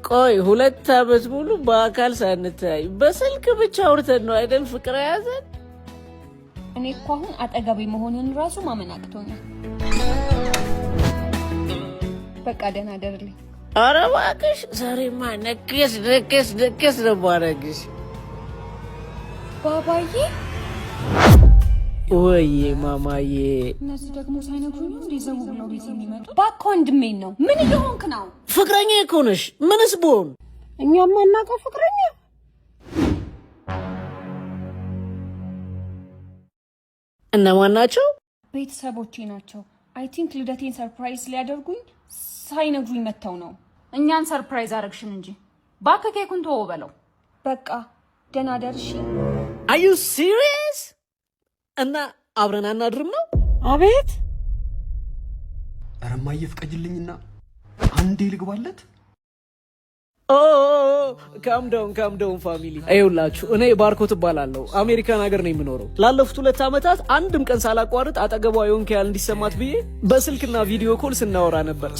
ቆይ 2 ዓመት ሙሉ በአካል ሳንታይ በስልክ ብቻ አውርተን ነው አይደል ፍቅር ያዘን? እኔ እኮ አሁን አጠገቤ መሆንን ራሱ ማመን አቅቶኛል። በቃ ደህና ደርልኝ። ኧረ እባክሽ ዛሬማ ነከስ ነው ማረግሽ። ባባዬ ወይ ማማዬ፣ እነዚህ ደግሞ ሳይነግሩኝ እንደዘው ብለው ቤት የሚመጡ እባክህ ወንድሜን ነው። ምን እየሆንክ ነው? ፍቅረኛ እኮ ነሽ። ምንስ ብሆን? እኛማ እናውቀው ፍቅረኛ። እነማን ናቸው? ቤተሰቦቼ ናቸው። አይ ቲንክ ልደቴን ሰርፕራይዝ ሊያደርጉኝ ሳይነግሩኝ መተው ነው። እኛን ሰርፕራይዝ አረግሽን እንጂ እባክህ ኬኩን ተወው በለው። በቃ ደህና ደርሺ። Are you serious? እና አብረን አናድርም ነው? አቤት። ኧረ እማዬ ፍቀጅልኝና አንዴ ልግባለት። ካም ዳውን ፋሚሊ። አይውላችሁ እኔ ባርኮት እባላለሁ። አሜሪካን ሀገር ነው የምኖረው። ላለፉት 2 ዓመታት አንድም ቀን ሳላቋርጥ አጠገቧ የሆንክ ያህል እንዲሰማት ብዬ በስልክና ቪዲዮ ኮል ስናወራ ነበር።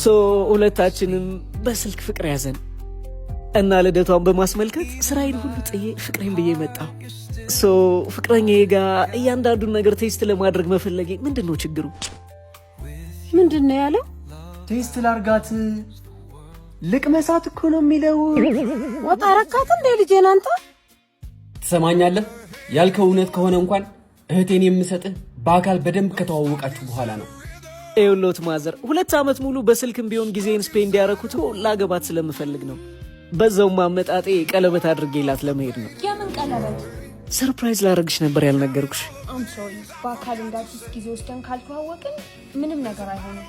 ሁለታችንም በስልክ ፍቅር ያዘን እና ልደቷን በማስመልከት ስራዬን ሁሉ ጥዬ ፍቅሬን ብዬ መጣሁ። ፍቅረኛዬ ጋር እያንዳንዱን ነገር ቴስት ለማድረግ መፈለጌ ምንድነው ችግሩ? ምንድነው ያለው? ቴስት ላርጋት ልቅመሳት እኮ ነው የሚለው። ወጣ አረካት እንደ ልጄን አንተ ትሰማኛለህ? ያልከው እውነት ከሆነ እንኳን እህቴን የምሰጥህ በአካል በደንብ ከተዋወቃችሁ በኋላ ነው። ኤውሎት ማዘር 2 ዓመት ሙሉ በስልክም ቢሆን ጊዜን ስፔንድ ያደረኩት ላገባት ስለምፈልግ ነው። በዛው ማመጣጤ ቀለበት አድርጌላት ለመሄድ ነው። የምን ቀለበት? ሰርፕራይዝ ላደርግሽ ነበር ያልነገርኩሽ። አም ሶሪ። በአካል እንዳትስ ጊዜ ወስደን ካልተዋወቅን ምንም ነገር አይሆንም።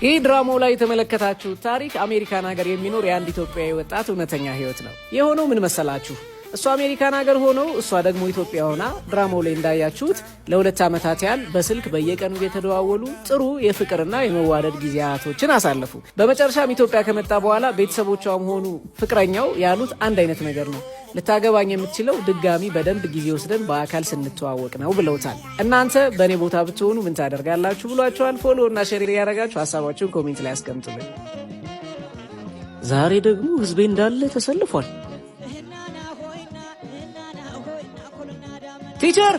ይህ ድራማው ላይ የተመለከታችሁት ታሪክ አሜሪካን ሀገር የሚኖር የአንድ ኢትዮጵያዊ ወጣት እውነተኛ ህይወት ነው። የሆነው ምን መሰላችሁ? እሱ አሜሪካን ሀገር ሆነው እሷ ደግሞ ኢትዮጵያ ሆና ድራማው ላይ እንዳያችሁት ለ2 ዓመታት ያህል በስልክ በየቀኑ እየተደዋወሉ ጥሩ የፍቅርና የመዋደድ ጊዜያቶችን አሳለፉ። በመጨረሻም ኢትዮጵያ ከመጣ በኋላ ቤተሰቦቿም ሆኑ ፍቅረኛው ያሉት አንድ አይነት ነገር ነው። ልታገባኝ የምትችለው ድጋሚ በደንብ ጊዜ ወስደን በአካል ስንተዋወቅ ነው ብለውታል። እናንተ በእኔ ቦታ ብትሆኑ ምን ታደርጋላችሁ ብሏቸዋል። ፎሎ እና ሼር ያደረጋችሁ ሀሳባችሁን ኮሜንት ላይ አስቀምጡልኝ። ዛሬ ደግሞ ህዝቤ እንዳለ ተሰልፏል። ቲቸር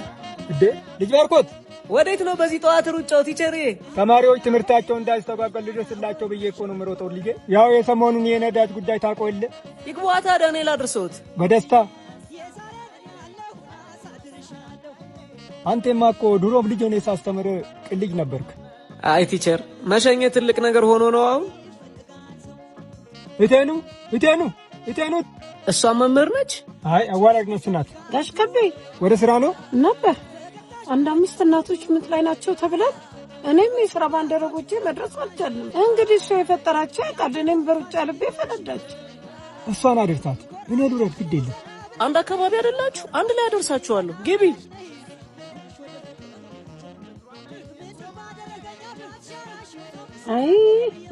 እንዴ ልጅ ባርኮት ወዴት ነው በዚህ ጠዋት ሩጫው? ቲቸር ተማሪዎች ትምህርታቸው እንዳይስተጓጎል ልደርስላቸው ብዬ እኮ ነው የምሮጠው ልጄ። ያው የሰሞኑን የነዳጅ ጉዳይ ታቆይል ይግባ ታዲያ እኔ ላድርሰውት በደስታ። አንተማ እኮ ድሮም ልጅ ሆነህ ሳስተምር ቅልጅ ነበርክ። አይ ቲቸር መሸኘት ትልቅ ነገር ሆኖ ነው አሁን። እቴኑ እሷ መምህር ነች? አይ አዋራጅ ነች ናት። ጋሽ ከቤ ወደ ስራ ነው ነበር። 1-5 እናቶች ምጥ ላይ ናቸው ተብለን እኔም የሥራ ባልደረቦቼ መድረስ አልቻልንም። እንግዲህ እሱ የፈጠራቸው ያውቃል። እኔም በሩጫ ልቤ ፈነዳች። እሷን አድርሳት እኔ ልውረድ ግድ የለም። አንድ አካባቢ አይደላችሁ? አንድ ላይ አደርሳችኋለሁ። ግቢ። አይ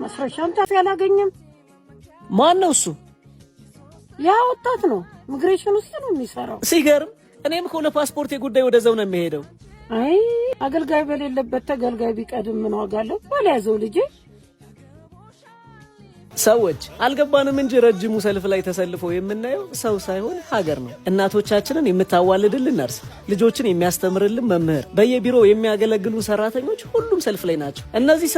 መስረሻን ታፍ ያላገኘም። ማን ነው እሱ? ያ ወጣት ነው። ኢሚግሬሽን ውስጥ ነው የሚሰራው። ሲገርም። እኔም እኮ ለፓስፖርት ጉዳይ ወደዛው ነው የሚሄደው። አይ አገልጋይ በሌለበት ተገልጋይ ቢቀድም ምን ዋጋ አለው? ባልያዘው ልጄ። ሰዎች አልገባንም እንጂ ረጅሙ ሰልፍ ላይ ተሰልፎ የምናየው ሰው ሳይሆን ሀገር ነው። እናቶቻችንን የምታዋልድልን ነርስ፣ ልጆችን የሚያስተምርልን መምህር፣ በየቢሮው የሚያገለግሉ ሰራተኞች ሁሉም ሰልፍ ላይ ናቸው። እነዚህ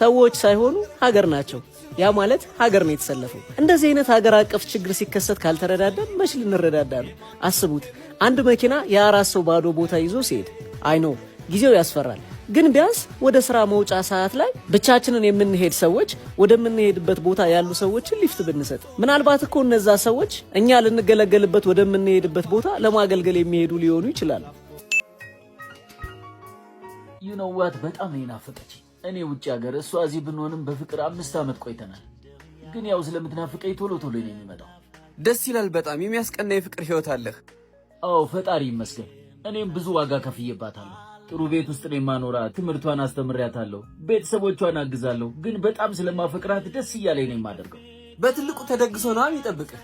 ሰዎች ሳይሆኑ ሀገር ናቸው። ያ ማለት ሀገር ነው የተሰለፈው። እንደዚህ አይነት ሀገር አቀፍ ችግር ሲከሰት ካልተረዳዳን መች ልንረዳዳ ነው? አስቡት፣ አንድ መኪና የ4 ሰው ባዶ ቦታ ይዞ ሲሄድ አይ ኖ ጊዜው ያስፈራል። ግን ቢያንስ ወደ ስራ መውጫ ሰዓት ላይ ብቻችንን የምንሄድ ሰዎች ወደምንሄድበት ቦታ ያሉ ሰዎችን ሊፍት ብንሰጥ፣ ምናልባት እኮ እነዛ ሰዎች እኛ ልንገለገልበት ወደምንሄድበት ቦታ ለማገልገል የሚሄዱ ሊሆኑ ይችላሉ። ይነዋት በጣም ይናፍቀች። እኔ ውጭ ሀገር እሷ እዚህ ብንሆንም በፍቅር 5 ዓመት ቆይተናል። ግን ያው ስለምትናፍቀኝ ቶሎ ነው የሚመጣው። ደስ ይላል በጣም የሚያስቀና የፍቅር ህይወት አለህ። አዎ ፈጣሪ ይመስገን። እኔም ብዙ ዋጋ ከፍዬባታለሁ። ጥሩ ቤት ውስጥ ነው የማኖራት። ትምህርቷን አስተምሪያታለሁ፣ ቤተሰቦቿን አግዛለሁ። ግን በጣም ስለማፈቅራት ደስ እያለኝ ነው የማደርገው። በትልቁ ተደግሶ ነው የሚጠብቅህ።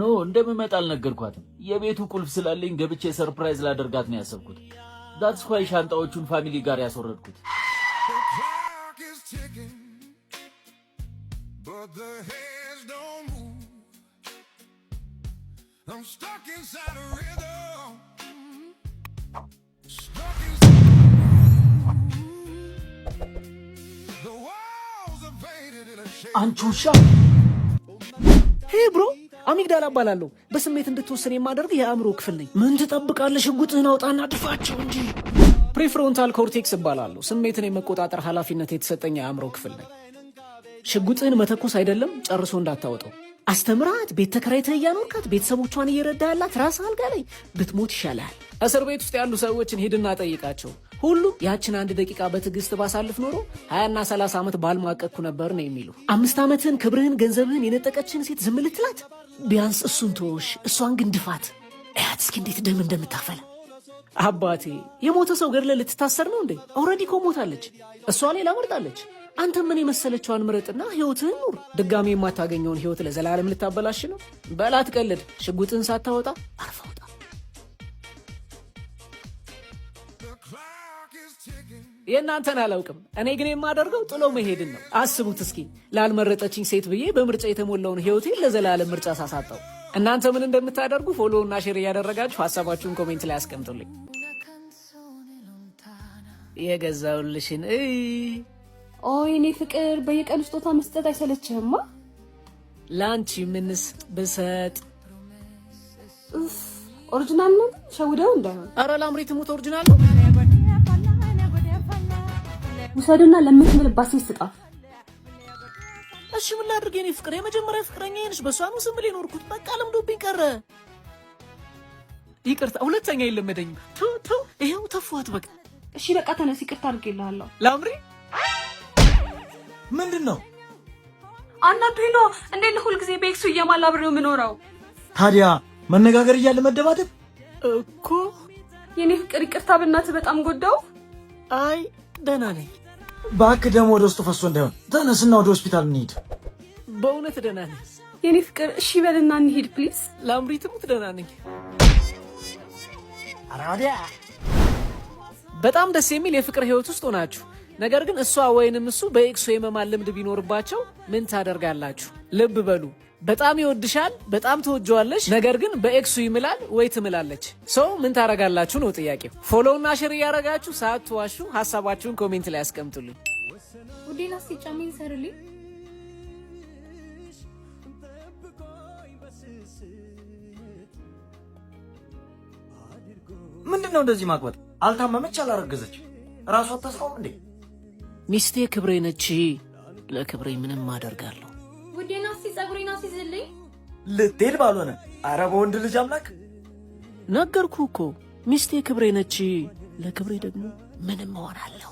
ኖ እንደምመጣ አልነገርኳትም። የቤቱ ቁልፍ ስላለኝ ገብቼ ሰርፕራይዝ ላደርጋት ነው ያሰብኩት። ዳትስ ዋይ ሻንጣዎቹን ፋሚሊ ጋር ያስወረድኩት። but the heads don't move. አንቺ ውሻ! ሄ ብሮ አሚግዳላ እባላለሁ። በስሜት እንድትወስን የማደርግ የአእምሮ ክፍል ነኝ። ምን ትጠብቃለህ? ሽጉጥህን አውጣና ድፋቸው እንጂ። ፕሪፍሮንታል ኮርቴክስ እባላለሁ። ስሜትን የመቆጣጠር ኃላፊነት የተሰጠኝ የአእምሮ ክፍል ነኝ። ሽጉጥህን መተኮስ አይደለም ጨርሶ እንዳታወጣው። አስተምራት፣ ቤት ተከራይተህ እያኖርካት ቤተሰቦቿን እየረዳ ያላት ራስ አልጋ ላይ ብትሞት ይሻላል። እስር ቤት ውስጥ ያሉ ሰዎችን ሂድና ጠይቃቸው። ሁሉም ያችን 1 ደቂቃ በትዕግስት ባሳልፍ ኖሮ 20 እና 30 ዓመት ባልማቀቅኩ ነበር ነው የሚሉ። 5 ዓመትህን፣ ክብርህን፣ ገንዘብህን የነጠቀችን ሴት ዝም ልትላት? ቢያንስ እሱን ተወሽ፣ እሷን ግን ድፋት። እያት እስኪ እንዴት ደም እንደምታፈላ። አባቴ የሞተ ሰው ገድለ ልትታሰር ነው እንዴ? ኦልሬዲ እኮ ሞታለች። እሷ ሌላ መርጣለች። አንተ ምን የመሰለችዋን ምረጥና ህይወትህን ኑር። ድጋሚ የማታገኘውን ህይወት ለዘላለም ልታበላሽ ነው? በላት ቀልድ። ሽጉጥህን ሳታወጣ አርፈ ወጣ። የእናንተን አላውቅም። እኔ ግን የማደርገው ጥሎ መሄድን ነው። አስቡት እስኪ ላልመረጠችኝ ሴት ብዬ በምርጫ የተሞላውን ህይወቴን ለዘላለም ምርጫ ሳሳጣው። እናንተ ምን እንደምታደርጉ ፎሎ እና ሼር እያደረጋችሁ ሀሳባችሁን ኮሜንት ላይ አስቀምጡልኝ። የገዛውልሽን እኔ ፍቅር በየቀኑ ስጦታ መስጠት አይሰለችህማ? ለአንቺ ምንስ ብሰጥ? ኦሪጂናል ነው ሸውደው እንዳይሆን። አረ ላምሪ ትሙት ኦሪጂናል ነው። ውሰድና ለምትምልባት ሴት ስጣት። እሺ ምን ላድርግ? የኔ ፍቅር የመጀመሪያ ፍቅረኛ ነሽ። በሷ ነው ስም ሊኖርኩት በቃ ለምዶብኝ ቀረ። ይቅርታ፣ ሁለተኛ የለመደኝም። ቱ ይሄው ተፏት በቃ። እሺ በቃ ተነስ፣ ይቅርታ አድርጌልሃለሁ። ላምሪ ምንድን ነው? አናዱኝ ነው እንዴ? ሁል ጊዜ በኤክሱ እየማላብሬው የምኖረው። ታዲያ መነጋገር እያለ መደባደብ እኮ። የኔ ፍቅር ይቅርታ፣ በእናትህ በጣም ጎዳው። አይ ደህና ነኝ። እባክህ ደግሞ ወደ ውስጡ ፈሶ እንዳይሆን ተነስና ወደ ሆስፒታል እንሂድ። በእውነት ደህና ነኝ የኔ ፍቅር። እሺ በልና እንሂድ ፕሊዝ። ላምሪ ትሙት ደህና ነኝ። አራዲያ በጣም ደስ የሚል የፍቅር ህይወት ውስጥ ሆናችሁ፣ ነገር ግን እሷ ወይንም እሱ በኤክሱ የመማል ልምድ ቢኖርባቸው ምን ታደርጋላችሁ? ልብ በሉ። በጣም ይወድሻል፣ በጣም ትወጂዋለሽ፣ ነገር ግን በኤክሱ ይምላል ወይ ትምላለች። ሰው ምን ታደርጋላችሁ ነው ጥያቄው። ፎሎውና ሼር እያደረጋችሁ ሳትዋሹ ሀሳባችሁን ኮሜንት ላይ አስቀምጡልኝ። ውዴና ሲጫሚን ሰርልኝ። ምንድነው እንደዚህ ማግባት? አልታመመች፣ አላረገዘች፣ ራሷ አታስራውም እንዴ? ሚስቴ ክብሬ ነች። ለክብሬ ምንም አደርጋለሁ። ውዴና ጸጉሬና ሲዝልኝ ልትሄድ ባልሆነ። አረ በወንድ ልጅ አምላክ። ነገርኩ እኮ ሚስቴ ክብሬ ነች። ለክብሬ ደግሞ ምንም እሆናለሁ።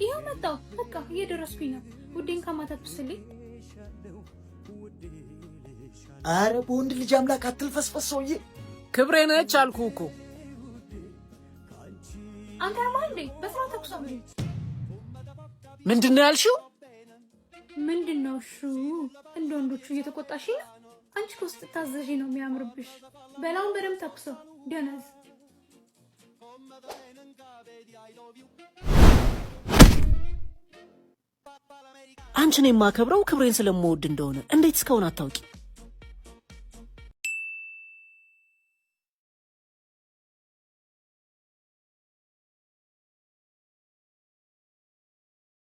ይኸው መጣሁ። በቃ እየደረስኩኝ ነው። ውዴን ከማታብስልኝ። አረ በወንድ ልጅ አምላክ አትልፈስፈስ ሰውዬ። ክብሬ ነች አልኩ እኮ። አንተ ያማንዴ በስራ ተኩሳም። ምንድነው ያልሽው? ምንድነው እሱ? እንደ ወንዶቹ እየተቆጣሽ ነው። አንቺ ኮስት ታዘዢ ነው የሚያምርብሽ። በላውን በደም ተኩሰው ደነዝ። አንቺን የማከብረው ክብሬን ስለምወድ እንደሆነ እንዴት እስካሁን አታውቂ?